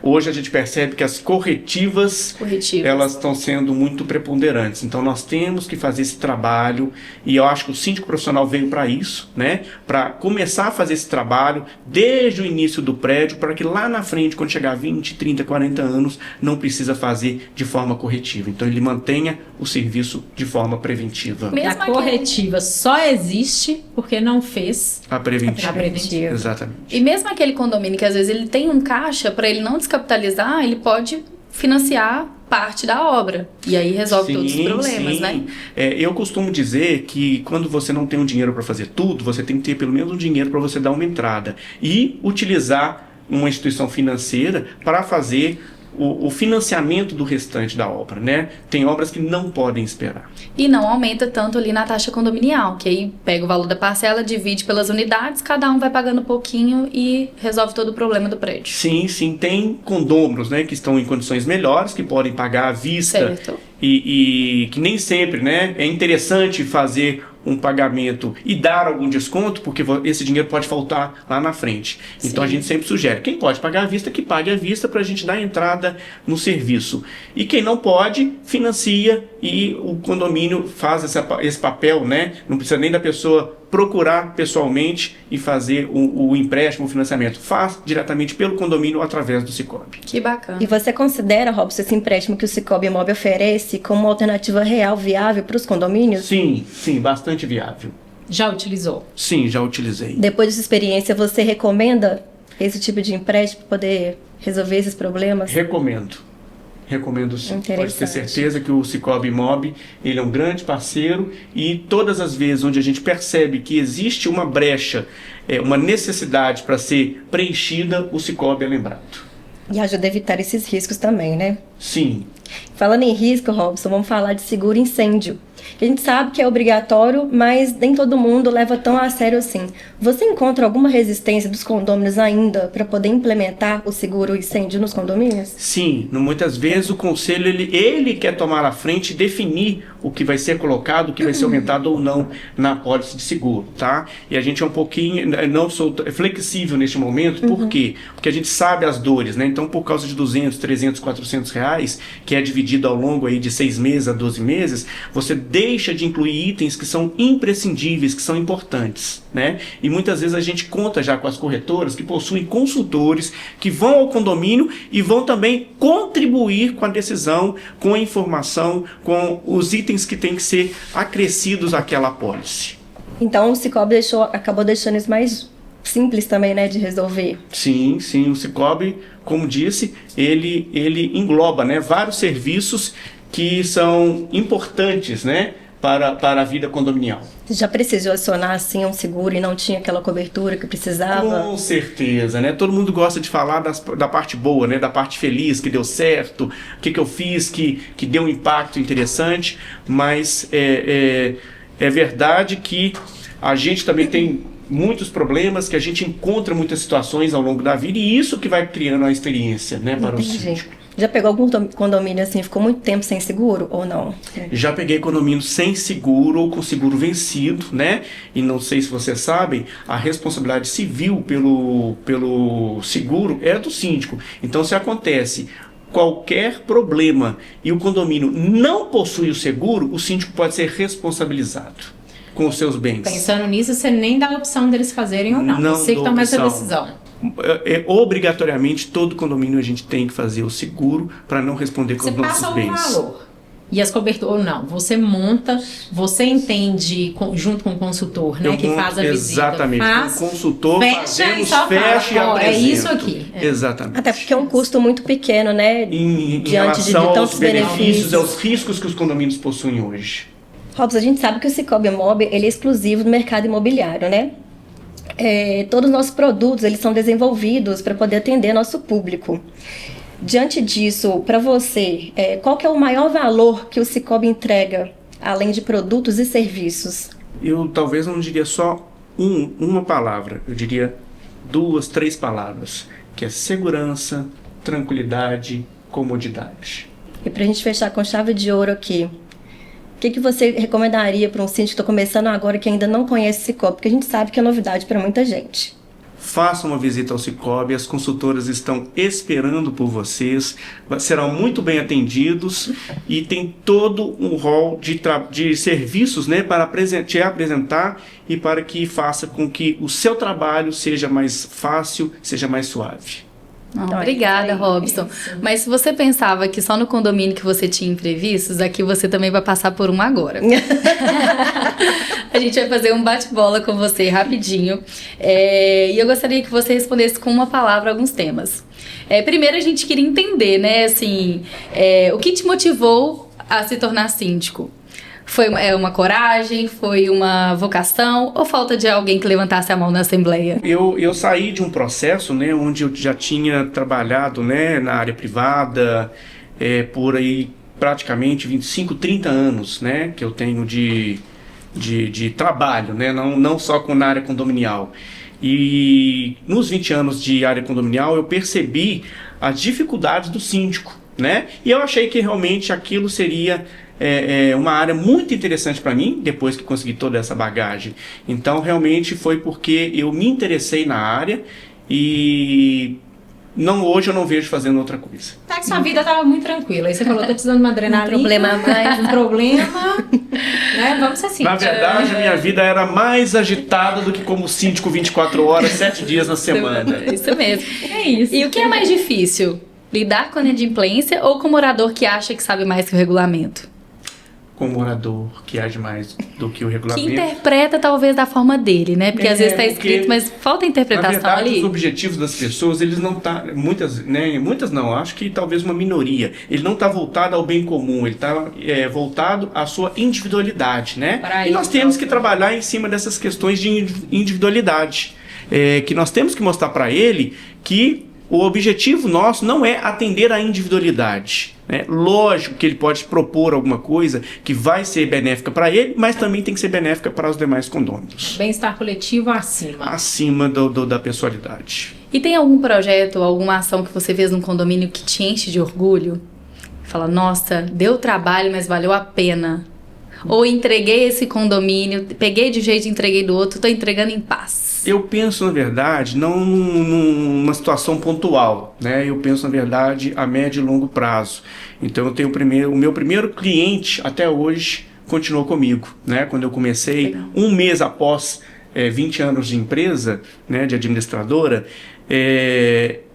hoje a gente percebe que as corretivas elas estão sendo muito preponderantes. Então nós temos que fazer esse trabalho e eu acho que o síndico profissional veio para isso, né? Para começar a fazer esse trabalho desde o início do prédio, para que lá na frente, quando chegar a 20, 30, 40 anos, não precisa fazer de forma corretiva. Então ele mantenha o serviço de forma preventiva. A corretiva só existe porque não fez A preventiva. a preventiva. Exatamente. E mesmo aquele condomínio que às vezes ele tem um caixa, para ele não descapitalizar, ele pode financiar parte da obra. E aí resolve todos os problemas, né? Eu costumo dizer que quando você não tem um dinheiro para fazer tudo, você tem que ter pelo menos um dinheiro para você dar uma entrada. E utilizar uma instituição financeira para fazer o financiamento do restante da obra, né? Tem obras que não podem esperar. E não aumenta tanto ali na taxa condominial, que aí pega o valor da parcela, divide pelas unidades, cada um vai pagando um pouquinho e resolve todo o problema do prédio. Sim, tem condôminos, né, que estão em condições melhores, que podem pagar à vista. Certo. E que nem sempre, né, é interessante fazer um pagamento e dar algum desconto, porque esse dinheiro pode faltar lá na frente. Então a gente sempre sugere, quem pode pagar à vista, que pague à vista para a gente dar entrada no serviço. E quem não pode, financia e o condomínio faz esse papel, né? Não precisa nem da pessoa procurar pessoalmente e fazer o empréstimo, o financiamento. Faz diretamente pelo condomínio através do Cicobi. Que bacana. E você considera, Robson, esse empréstimo que o Cicobi Imóvel oferece como uma alternativa real, viável para os condomínios? Sim, bastante viável. Já utilizou? Sim, já utilizei. Depois dessa experiência, você recomenda esse tipo de empréstimo para poder resolver esses problemas? Recomendo sim. Pode ter Interessante. certeza que o Cicobi Imob, ele é um grande parceiro e todas as vezes onde a gente percebe que existe uma brecha, uma necessidade para ser preenchida, o Cicobi é lembrado. E ajuda a evitar esses riscos também, né? Sim. Falando em risco, Robson, vamos falar de seguro incêndio. A gente sabe que é obrigatório, mas nem todo mundo leva tão a sério assim. Você encontra alguma resistência dos condôminos ainda para poder implementar o seguro incêndio nos condomínios? Sim, muitas vezes o conselho ele quer tomar a frente e definir o que vai ser colocado, o que vai ser aumentado ou não na apólice de seguro, tá? E a gente é um pouquinho, não sou flexível neste momento, por quê? Porque a gente sabe as dores, né? Então, por causa de 200, 300, 400 reais, que é dividido ao longo aí de 6 meses a 12 meses, você deixa de incluir itens que são imprescindíveis, que são importantes, né? E muitas vezes a gente conta já com as corretoras que possuem consultores que vão ao condomínio e vão também contribuir com a decisão, com a informação, com os itens que têm que ser acrescidos àquela apólice. Então o Cicobi acabou deixando isso mais simples também, né, de resolver. Sim, o Cicobi, como disse, ele engloba, né, vários serviços que são importantes, né, para a vida condominial. Você já precisou acionar assim um seguro e não tinha aquela cobertura que precisava? Com certeza, né? Todo mundo gosta de falar da parte boa, né? Da parte feliz, que deu certo, o que eu fiz que deu um impacto interessante, mas é verdade que a gente também tem muitos problemas, que a gente encontra muitas situações ao longo da vida, e isso que vai criando a experiência, né, para o síndico. Já pegou algum condomínio assim, ficou muito tempo sem seguro ou não? Já peguei condomínio sem seguro ou com seguro vencido, né? E não sei se vocês sabem, a responsabilidade civil pelo seguro é do síndico. Então, se acontece qualquer problema e o condomínio não possui o seguro, o síndico pode ser responsabilizado com os seus bens. Pensando nisso, você nem dá a opção deles fazerem ou não. Você que toma essa decisão. Obrigatoriamente, todo condomínio a gente tem que fazer o seguro para não responder com os nossos bens. Você passa o valor. E as coberturas, ou não, você monta, você entende junto com o consultor, né, que faz a visita. Exatamente, com o consultor fecha e apresenta. É isso aqui. Exatamente. Até porque é um custo muito pequeno, né, diante de tantos benefícios, aos riscos que os condomínios possuem hoje. Robson, a gente sabe que o Cicobi Mob, ele é exclusivo do mercado imobiliário, né? Todos os nossos produtos, eles são desenvolvidos para poder atender nosso público. Diante disso, para você, qual que é o maior valor que o Cicobi entrega, além de produtos e serviços? Eu talvez não diria só uma palavra, eu diria 2, 3 palavras, que é segurança, tranquilidade, comodidade. E para a gente fechar com chave de ouro aqui, o que você recomendaria para um síndico que está começando agora que ainda não conhece o Cicobi? Porque a gente sabe que é novidade para muita gente. Faça uma visita ao Cicobi, as consultoras estão esperando por vocês, serão muito bem atendidos e tem todo um rol de serviços, né, para te apresentar e para que faça com que o seu trabalho seja mais fácil, seja mais suave. Obrigada, Robson. Mas se você pensava que só no condomínio que você tinha imprevistos, aqui você também vai passar por um agora. A gente vai fazer um bate-bola com você rapidinho. E eu gostaria que você respondesse com uma palavra alguns temas. Primeiro, a gente queria entender, né, assim, o que te motivou a se tornar síndico? Foi uma coragem, foi uma vocação ou falta de alguém que levantasse a mão na assembleia? Eu saí de um processo, né, onde eu já tinha trabalhado, né, na área privada, por aí praticamente 25, 30 anos, né, que eu tenho de trabalho, né, não só na área condominial. E nos 20 anos de área condominial eu percebi as dificuldades do síndico, né, e eu achei que realmente aquilo seria uma área muito interessante para mim, depois que consegui toda essa bagagem. Então, realmente foi porque eu me interessei na área e hoje eu não vejo fazendo outra coisa. Tá que sua vida estava muito tranquila. Aí você falou, tô precisando de uma adrenalina. Um problema a mais. Um problema, né? Vamos ser assim. Na verdade, a minha vida era mais agitada do que como síndico 24 horas, 7 dias na semana. Isso mesmo. É isso. E o que é mais difícil? Lidar com a inadimplência ou com o morador que acha que sabe mais que o regulamento? Com o morador que age mais do que o regulamento. Que interpreta talvez da forma dele, né? Porque às vezes está escrito, mas falta interpretação, na verdade, ali. Os objetivos das pessoas, eles não tá, muitas não, acho que talvez uma minoria. Ele não está voltado ao bem comum, ele está voltado à sua individualidade, né? E nós temos que trabalhar em cima dessas questões de individualidade, que nós temos que mostrar para ele que o objetivo nosso não é atender à individualidade, né? Lógico que ele pode propor alguma coisa que vai ser benéfica para ele, mas também tem que ser benéfica para os demais condôminos. Bem-estar coletivo acima. Acima da pessoalidade. E tem algum projeto, alguma ação que você fez num condomínio que te enche de orgulho? Fala, nossa, deu trabalho, mas valeu a pena. Ou entreguei esse condomínio, peguei de um jeito e entreguei do outro, estou entregando em paz. Eu penso, na verdade, não numa situação pontual, né? Eu penso, na verdade, a médio e longo prazo. Então, eu tenho o meu primeiro cliente, até hoje, continuou comigo, né? Quando eu comecei, um mês após 20 anos de empresa, né, de administradora,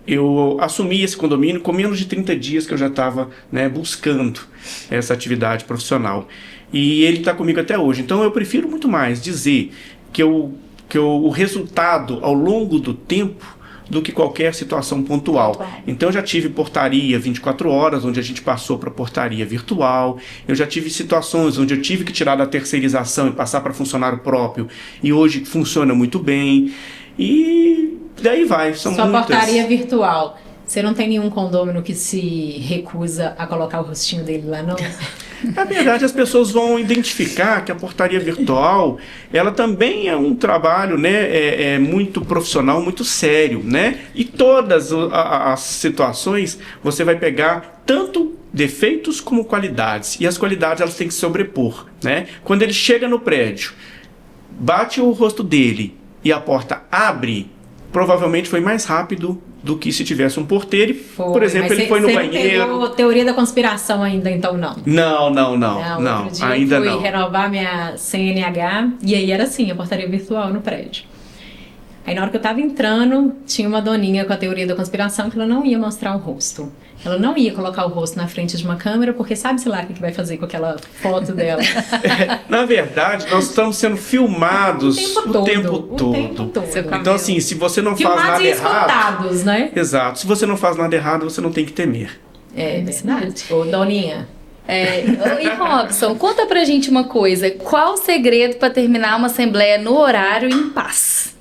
eu assumi esse condomínio com menos de 30 dias que eu já estava, né, buscando essa atividade profissional. E ele está comigo até hoje. Então, eu prefiro muito mais dizer que o resultado ao longo do tempo do que qualquer situação pontual. Então, eu já tive portaria 24 horas, onde a gente passou para portaria virtual. Eu já tive situações onde eu tive que tirar da terceirização e passar para funcionário próprio. E hoje funciona muito bem. E daí vai, são Sua muitas. Portaria virtual. Você não tem nenhum condômino que se recusa a colocar o rostinho dele lá, não? Na verdade, as pessoas vão identificar que a portaria virtual, ela também é um trabalho, né, muito profissional, muito sério, né? E todas as situações você vai pegar tanto defeitos como qualidades. E as qualidades elas têm que se sobrepor, né? Quando ele chega no prédio, bate o rosto dele e a porta abre, provavelmente foi mais rápido do que se tivesse um porteiro. Por exemplo, ele foi no banheiro. Não pegou teoria da conspiração ainda, então não? Não, Outro dia ainda eu não. fui renovar minha CNH e aí era assim, a portaria virtual no prédio. Aí na hora que eu tava entrando, tinha uma doninha com a teoria da conspiração que ela não ia mostrar o rosto. Ela não ia colocar o rosto na frente de uma câmera, porque sabe-se lá o que vai fazer com aquela foto dela. Na verdade, nós estamos sendo filmados o tempo todo. Então, assim, se você não faz Filmados nada e errado... escutados, né? Exato. Se você não faz nada errado, você não tem que temer. É verdade. Ô, doninha... E Robson, conta pra gente uma coisa. Qual o segredo pra terminar uma assembleia no horário em paz?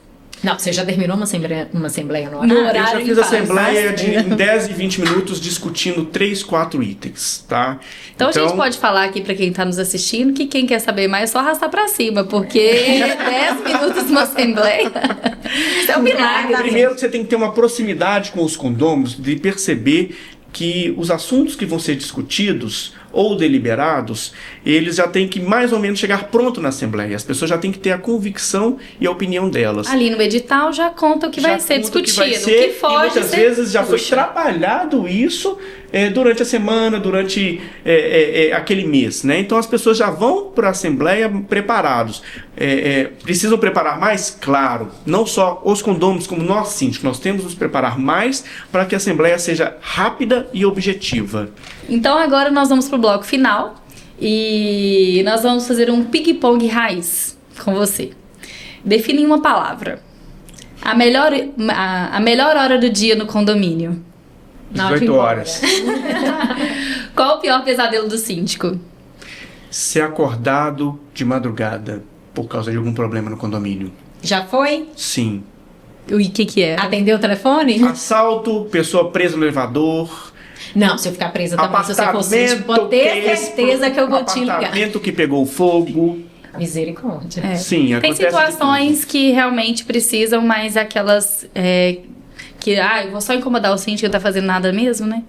Não, você já terminou uma assembleia no horário? No Eu horário já em fiz paz. assembleia em 10 e 20 minutos discutindo 3, 4 itens, tá? Então a gente pode falar aqui pra quem tá nos assistindo que quem quer saber mais é só arrastar pra cima, porque 10 minutos numa assembleia, isso é um milagre. Primeiro que você tem que ter uma proximidade com os condôminos de perceber que os assuntos que vão ser discutidos ou deliberados, eles já têm que mais ou menos chegar pronto na Assembleia. As pessoas já têm que ter a convicção e a opinião delas. Ali no edital já conta o que vai ser discutido, o que foge. E muitas vezes já foi trabalhado isso durante a semana, durante aquele mês, né? Então as pessoas já vão para a Assembleia preparados. Precisam preparar mais? Claro. Não só os condôminos, como nós síndicos. Nós temos que nos preparar mais para que a Assembleia seja rápida e objetiva. Então agora nós vamos pro bloco final e nós vamos fazer um ping-pong raiz com você. Define em uma palavra. A melhor hora do dia no condomínio. 18 horas. Qual o pior pesadelo do síndico? Ser acordado de madrugada por causa de algum problema no condomínio. Já foi? Sim. E o que é? Atendeu o telefone? Assalto, pessoa presa no elevador. Não, se eu ficar presa também, se você for síndico, pode ter certeza que eu vou te ligar. Apartamento que pegou fogo. Misericórdia. Sim, tem acontece situações que realmente precisam, mas aquelas que eu vou só incomodar o síndico, não tá fazendo nada mesmo, né?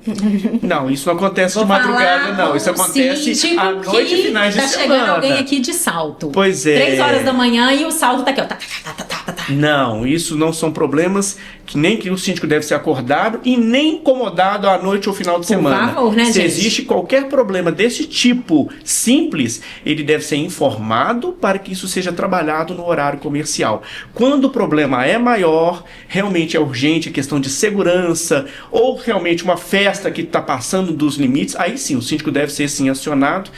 Não, isso não acontece de madrugada, não. Isso acontece à noite e finais de semana. Tá chegando alguém aqui de salto. Pois é. 3 horas da manhã e o salto tá aqui, ó. Não, isso não são problemas que nem que o síndico deve ser acordado e nem incomodado à noite ou final de semana. Por favor, né, Se gente? existe qualquer problema desse tipo simples, ele deve ser informado para que isso seja trabalhado no horário comercial. Quando o problema é maior, realmente é urgente, questão de segurança, ou realmente uma festa que está passando dos limites, aí sim, o síndico deve ser sim acionado.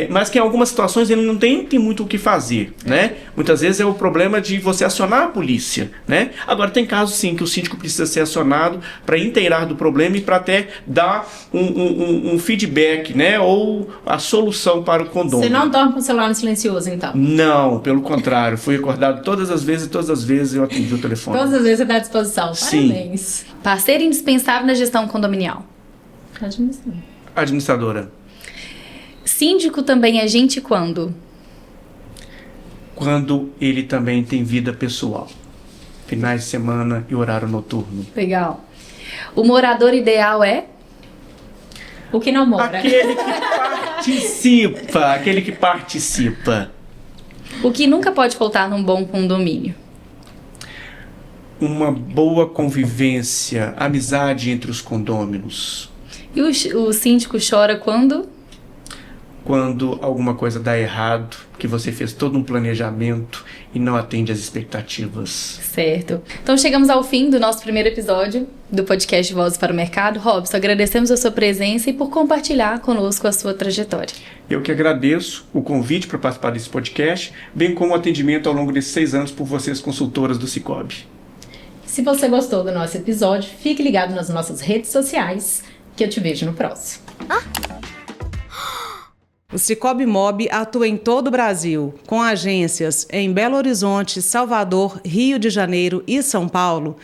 Mas que em algumas situações ele não tem muito o que fazer, né? Muitas vezes é o problema de você acionar a polícia, né? Agora tem casos sim que o síndico precisa ser acionado para inteirar do problema e para até dar um feedback, né? Ou a solução para o condomínio. Você não dorme com o celular no silencioso, então? Não, pelo contrário, fui acordado todas as vezes eu atendi o telefone. Todas as vezes você está à disposição. Sim. Parabéns. Parceiro indispensável na gestão condominial. Administradora. Síndico também é gente quando? Quando ele também tem vida pessoal. Finais de semana e horário noturno. Legal. O morador ideal é? O que não mora. Aquele que participa. O que nunca pode faltar num bom condomínio? Uma boa convivência, amizade entre os condôminos. E o síndico chora quando? Quando alguma coisa dá errado, que você fez todo um planejamento e não atende às expectativas. Certo. Então chegamos ao fim do nosso primeiro episódio do podcast Vozes para o Mercado. Robson, agradecemos a sua presença e por compartilhar conosco a sua trajetória. Eu que agradeço o convite para participar desse podcast, bem como o atendimento ao longo desses 6 anos por vocês, consultoras do Sicoob. Se você gostou do nosso episódio, fique ligado nas nossas redes sociais, que eu te vejo no próximo. O Sicoob Mob atua em todo o Brasil, com agências em Belo Horizonte, Salvador, Rio de Janeiro e São Paulo.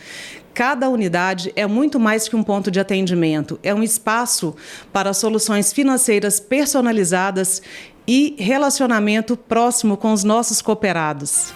cada unidade é muito mais que um ponto de atendimento, é um espaço para soluções financeiras personalizadas e relacionamento próximo com os nossos cooperados.